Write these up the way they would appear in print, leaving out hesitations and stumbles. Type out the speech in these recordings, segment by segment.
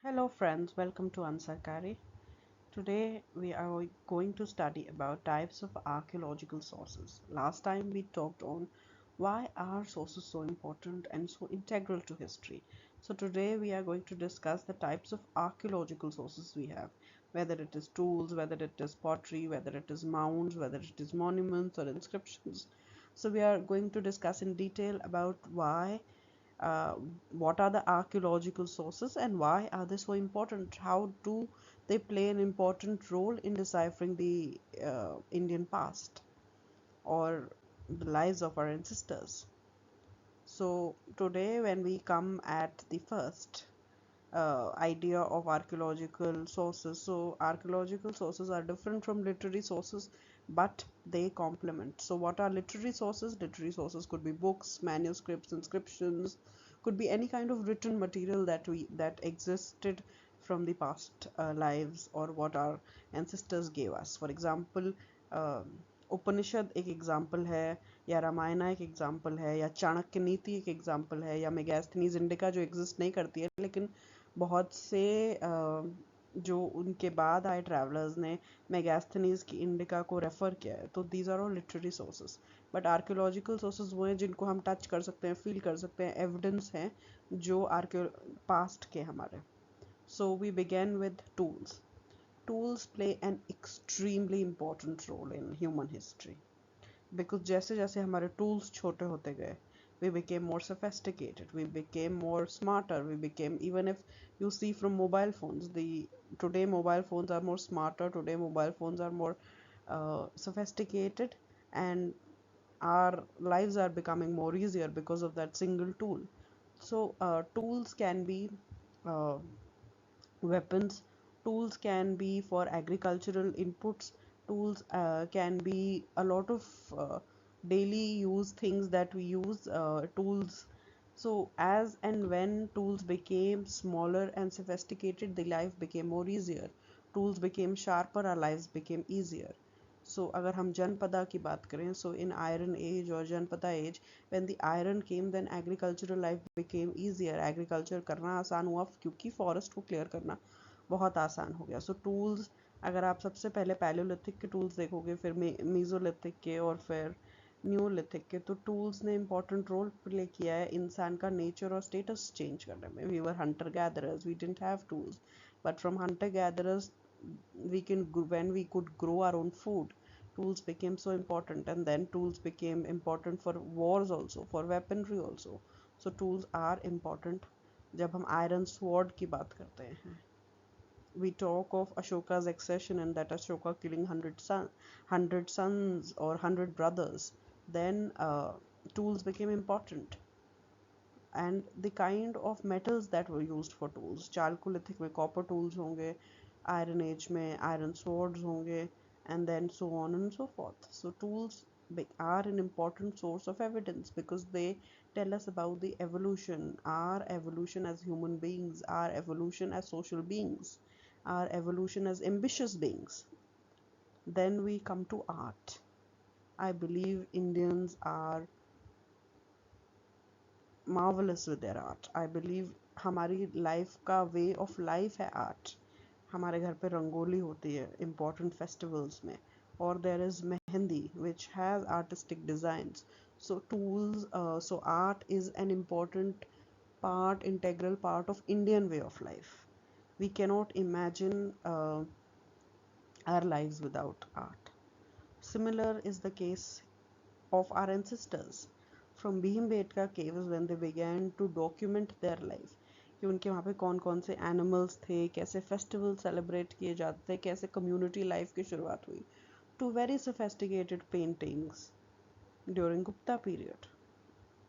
Hello friends, welcome to Ansarkari. Today we are going to study about types of archaeological sources. Last time we talked on why are sources so important and so integral to history. So today we are going to discuss the types of archaeological sources we have, whether it is tools, whether it is pottery, whether it is mounds, whether it is monuments or inscriptions. So we are going to discuss in detail about uh, what are the archaeological sources and why are they so important? How do they play an important role in deciphering the Indian past or the lives of our ancestors? So today when we come at the first idea of archaeological sources. So archaeological sources are different from literary sources, but they complement. So what are literary sources? Literary sources could be books, manuscripts, inscriptions, could be any kind of written material that existed from the past lives or what our ancestors gave us. For example, उपनिषद एक example है, या रामायण एक example है, या चाणक्य नीति एक example है, या मेगास्थनीज इंडिका जो एग्जिस्ट नहीं करती है लेकिन बहुत से जो उनके बाद आए ट्रैवलर्स ने मेगास्थनीज की इंडिका को रेफर किया है, तो these are all literary sources. But archaeological sources वो हैं जिनको हम टच कर सकते हैं, फील कर सकते हैं, एविडेंस हैं जो आर्कियो पास्ट के हमारे. So we begin with tools. Tools play an extremely important role in human history because जैसे जैसे हमारे tools छोटे होते गए, we became more sophisticated, we became more smarter, we became, even if you see from mobile phones, the today mobile phones are more smarter, today mobile phones are more sophisticated, and our lives are becoming more easier because of that single tool. So tools can be uh, weapons, tools can be for agricultural inputs, tools can be a lot of daily use things that we use, tools. So as and when tools became smaller and sophisticated, the life became more easier. Tools became sharper, our lives became easier. So अगर हम जनपदा की बात करें, so in iron age or जनपदा age, when the iron came, then agricultural life became easier. Agriculture करना आसान हुआ क्योंकि forest को clear करना बहुत आसान हो गया. So tools, अगर आप सबसे पहले पैलियोलिथिक के tools देखोगे, फिर मीजोलिथिक के और फिर न्यूलिथिक के, तो tools ने important role play किया है इंसान का nature और status change करने में. We were hunter gatherers, we didn't have tools, but from hunter gatherers when we could grow our own food, tools became so important, and then tools became important for wars also, for weaponry also. So tools are important. जब हम iron sword की बात करते हैं, we talk of Ashoka's accession and that Ashoka killing 100 sons or 100 brothers, then tools became important. And the kind of metals that were used for tools, Chalcolithic में copper tools होंगे, Iron Age में iron swords होंगे, and then so on and so forth. So tools are an important source of evidence because they tell us about the evolution, our evolution as human beings, our evolution as social beings, our evolution as ambitious beings. Then we come to art. I believe Indians are marvelous with their art. I believe हमारी life का way of life है art. हमारे घर पे रंगोली होती है important festivals में, और there is mehendi which has artistic designs. So tools, so art is an important part, integral part of Indian way of life. We cannot imagine our lives without art. Similar is the case of our ancestors from Bhimbetka caves when they began to document their life, कि उनके वहाँ पे कौन कौन से animals थे, कैसे festival celebrate किए जाते थे, कैसे कम्युनिटी लाइफ की शुरुआत हुई, to very sophisticated paintings during Gupta period,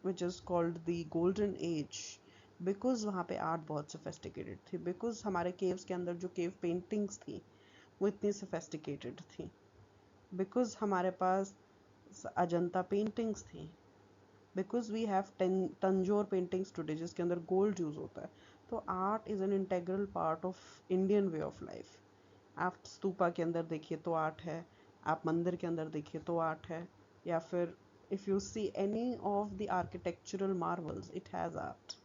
which is called the golden age, because वहाँ पे आर्ट बहुत sophisticated थी, because हमारे caves के अंदर जो cave paintings थी वो इतनी sophisticated थी, because हमारे पास अजंता पेंटिंग्स थी, because we have Tanjore paintings today जिसके अंदर गोल्ड यूज होता है. तो art is an integral part of Indian way of life. आप स्तूपा के अंदर देखिए तो आर्ट है, आप मंदिर के अंदर देखिए तो आर्ट है, या फिर if you see any of the architectural Marvels it has art.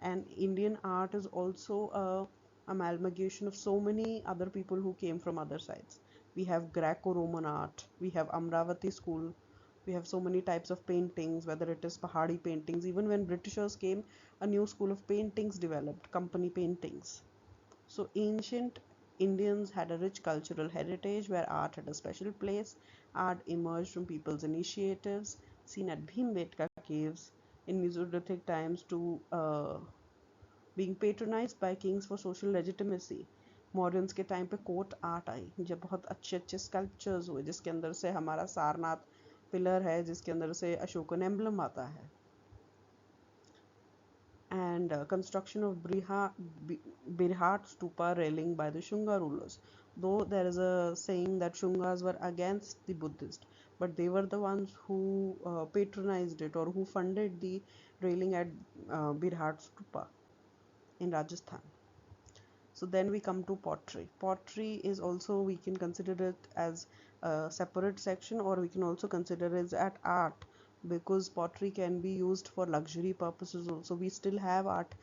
And Indian art is also amalgamation of so many other people who came from other sides. We have Greco-Roman art, we have Amravati school, we have so many types of paintings, whether it is Pahadi paintings. Even when Britishers came, a new school of paintings developed, company paintings. So ancient Indians had a rich cultural heritage where art had a special place. Art emerged from people's initiatives, seen at Bhimbetka caves in Mesolithic times to being patronized by kings for social legitimacy. मॉडर्न्स के time पे court art I जब बहुत अच्छे अच्छे sculptures हुए जिसके अंदर से हमारा सारनाथ पिलर है जिसके अंदर से अशोकन एम्बलम आता है and construction of Birhat Stupa railing by the Shunga rulers. Though there is a saying that Shungas were against the Buddhist, but they were the ones who patronized it or who funded the railing at Birhat Stupa in Rajasthan. So then we come to pottery. Pottery is also, we can consider it as a separate section, or we can also consider it as art, because pottery can be used for luxury purposes also. We still have art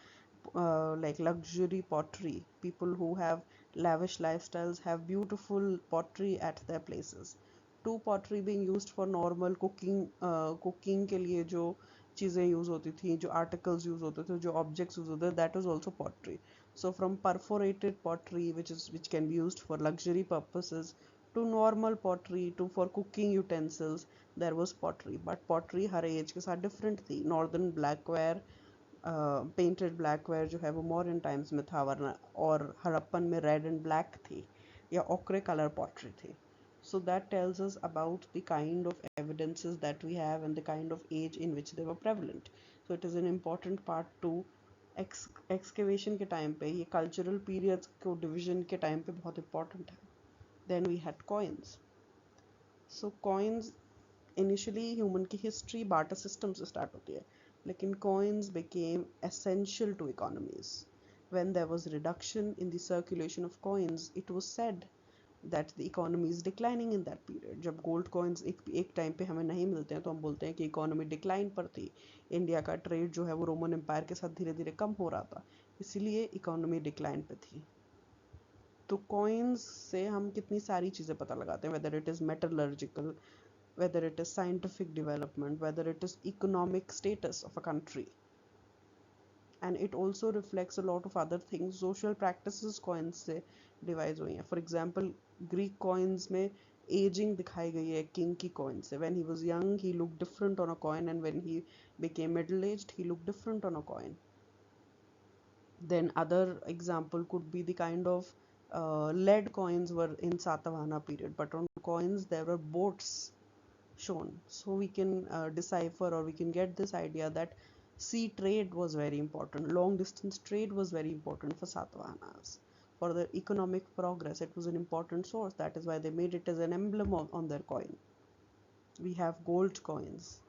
like luxury pottery. People who have lavish lifestyles have beautiful pottery at their places. Two pottery being used for normal cooking के लिए जो चीज़ें use होती थी, जो articles use होते थे, जो ऑब्जेक्ट्स यूज होते थे, that is also pottery. So from perforated pottery, which can be used for luxury purposes, to normal pottery, to for cooking utensils, there was pottery. But pottery हर age के साथ different थी. Northern blackware, painted ब्लैकवेयर जो है वो modern times में था, वरना और हड़प्पन में रेड एंड ब्लैक थी या ओक्रे कलर पॉटरी थी. So that tells us about the kind of evidences that we have and the kind of age in which they were prevalent. So it is an important part to excavation के time पे ये cultural periods को division के time पे बहुत important है. Then we had coins. So coins initially human की history barter system से start होती है, लेकिन coins became essential to economies. When there was reduction in the circulation of coins, it was said that the economy is declining in that period. जब gold coins एक time पे हमें नहीं मिलते हैं तो हम बोलते हैं कि इकोनॉमी डिक्लाइन पर थी. इंडिया का ट्रेड जो है वो रोमन एम्पायर के साथ धीरे धीरे कम हो रहा था, इसीलिए इकोनॉमी डिक्लाइन पे थी. तो कॉइन्स से हम कितनी सारी चीज़ें पता लगाते हैं, whether it is metallurgical, whether it is scientific development, whether it is economic status of a country. And it also reflects a lot of other things. Social practices coins से डिवाइज हुई हैं. फॉर एग्जाम्पल ग्रीक coins में aging दिखाई गई है king की coin से. When he was young he looked different on a coin, and when he became middle aged he looked different on a coin. Then other example could be the kind of lead coins were in Satavahana period, but on coins there were boats shown. So we can decipher, or we can get this idea that sea trade was very important. Long distance trade was very important for Satavahanas. For their economic progress, it was an important source. That is why they made it as an emblem on their coin. We have gold coins.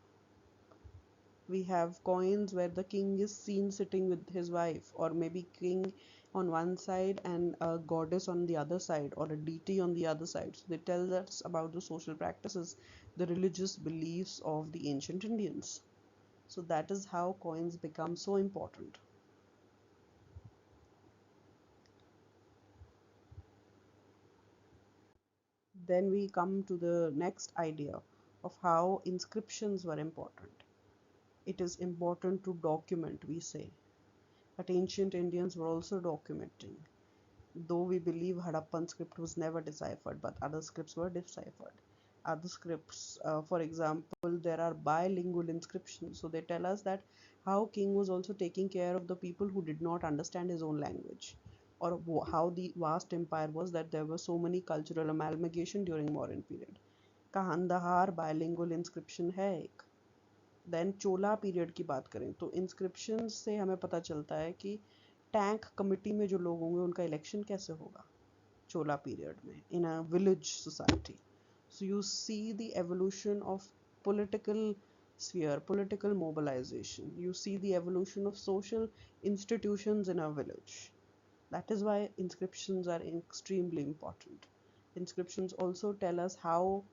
We have coins where the king is seen sitting with his wife, or maybe king on one side and a goddess on the other side, or a deity on the other side. So they tell us about the social practices, the religious beliefs of the ancient Indians. So that is how coins become so important. Then we come to the next idea of how inscriptions were important. It is important to document, we say. But ancient Indians were also documenting. Though we believe Harappan script was never deciphered, but other scripts were deciphered. Other scripts, for example, there are bilingual inscriptions. So they tell us that how king was also taking care of the people who did not understand his own language, or how the vast empire was that there were so many cultural amalgamation during modern period. Kandahar bilingual inscription है एक. Then चोला period की बात करें तो inscription से हमें पता चलता है कि टैंक कमिटी में जो लोग होंगे उनका इलेक्शन कैसे होगा चोला पीरियड में in a village society. So you see the evolution of political sphere, political mobilization. You see the evolution of social institutions in a village. That is why inscriptions are extremely important. Inscriptions also tell us how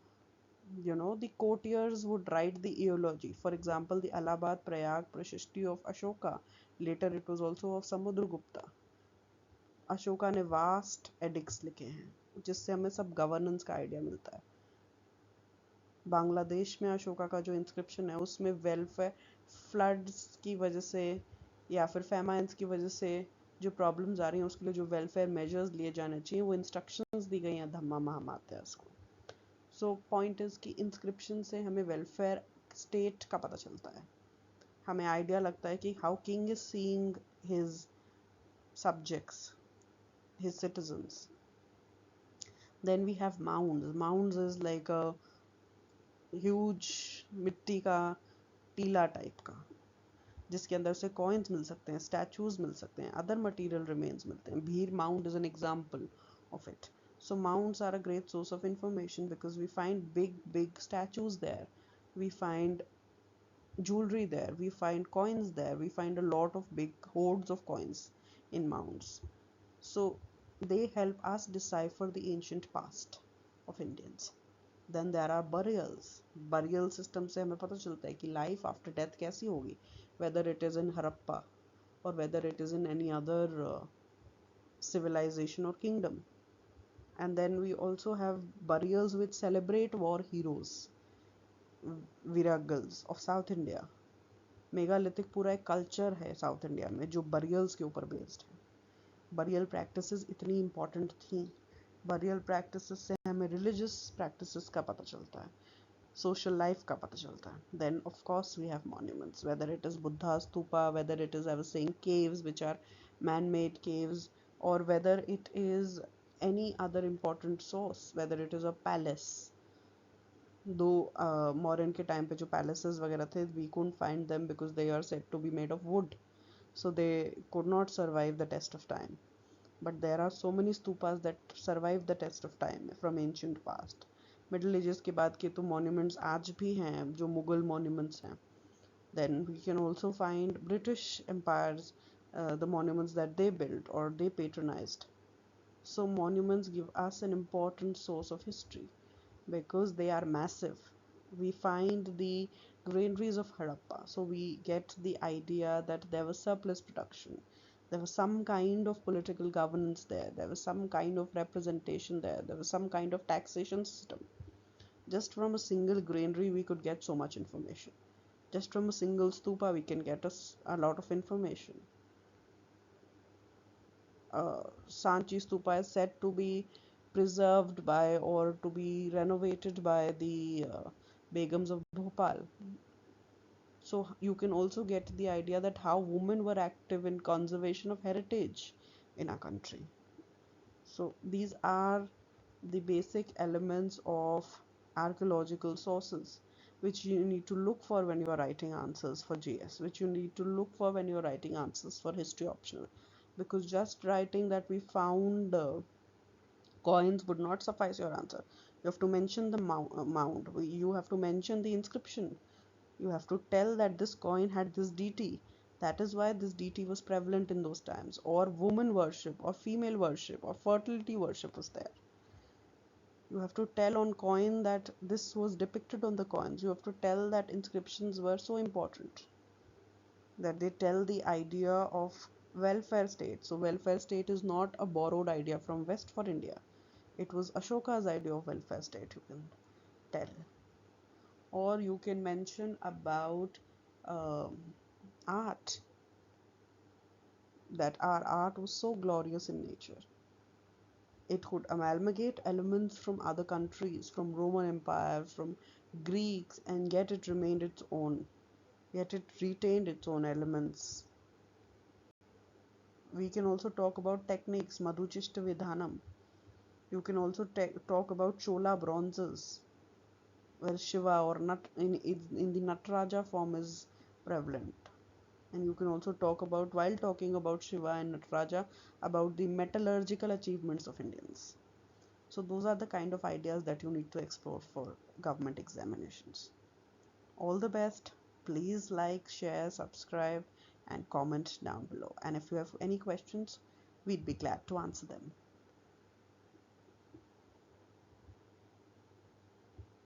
the courtiers would write the eulogy. For example, the Allahabad Prayag Prashasti of Ashoka. Later it was also of Samudragupta. Ashoka ने vast addicts लिखे हैं जिससे हमें सब governance का idea मिलता है। बांग्लादेश में अशोका का जो इंस्क्रिप्शन है उसमें वेलफेयर, फ्लड्स की वजह से या फिर फेमाइंस की वजह से जो प्रॉब्लम्स आ रही हैं उसके लिए जो वेलफेयर मेजर्स लिए जाने चाहिए वो इंस्ट्रक्शंस दी गई हैं धम्मा महामात्या को। सो पॉइंट इज कि इंस्क्रिप्शन से हमें वेलफेयर स्टेट का पता चलता है, हमें आइडिया लगता है कि how king is seeing his subjects, his citizens. Then we have mounds. Mounds is like a huge मिट्टी का टीला टाइप का जिसके अंदर से कॉइन्स मिल सकते हैं, स्टैचूज मिल सकते हैं, अदर मटेरियल रिमेन्स मिलते हैं। भीर mound is an example of it. So mounds are a great source of information because we find big statues there, we find jewelry there, we find coins there, we find a lot of big hoards of coins in mounds. So they help us decipher the ancient past of Indians. Then there are burials. Burial system से हमें पता चलता है कि life after death कैसी होगी, whether it is in Harappa or whether it is in any other civilization or kingdom. And then we also have burials which celebrate war heroes, viragals of South India. Megalithic पूरा एक culture है south India में जो burials के ऊपर based है। Burial practices इतनी important थी। बरियल प्रैक्टिसेस से हमें रिलीजियस प्रैक्टिसेस का पता चलता है, सोशल लाइफ का पता चलता है। Then of course we have monuments, whether it is Buddha stupa, whether it is I was saying caves which are man made caves, or whether it is any other important source, whether it is a palace. दो modern के time पे जो palaces वगैरह थे we couldn't find them because they are said to be made of wood, so they could not survive the test of time. But there are so many stupas that survive the test of time from ancient past. Middle ages के बाद के तो monuments आज भी हैं जो Mughal monuments हैं. Then we can also find British empires, the monuments that they built or they patronized. So monuments give us an important source of history because they are massive. We find the granaries of Harappa, so we get the idea that there was surplus production. There was some kind of political governance there. There was some kind of representation there. There was some kind of taxation system. Just from a single granary, we could get so much information. Just from a single stupa, we can get a lot of information. Sanchi Stupa is said to be preserved by or to be renovated by the Begums of Bhopal. So you can also get the idea that how women were active in conservation of heritage in our country. So these are the basic elements of archaeological sources which you need to look for when you are writing answers for GS, which you need to look for when you are writing answers for history optional. Because just writing that we found coins would not suffice your answer. You have to mention the mound. You have to mention the inscription. You have to tell that this coin had this deity. That is why this deity was prevalent in those times. Or woman worship, or female worship, or fertility worship was there. You have to tell on coin that this was depicted on the coins. You have to tell that inscriptions were so important, that they tell the idea of welfare state. So welfare state is not a borrowed idea from West for India. It was Ashoka's idea of welfare state, you can tell. Or you can mention about um, art, that our art was so glorious in nature. It could amalgamate elements from other countries, from Roman Empire, from Greeks, and yet it remained its own. Yet it retained its own elements. We can also talk about techniques, Madhuchishta Vidhanam. You can also talk about Chola bronzes, where Shiva or in the Nataraja form is prevalent. And you can also talk about, while talking about Shiva and Nataraja, about the metallurgical achievements of Indians. So those are the kind of ideas that you need to explore for government examinations. All the best. Please like, share, subscribe, and comment down below. And if you have any questions, we'd be glad to answer them.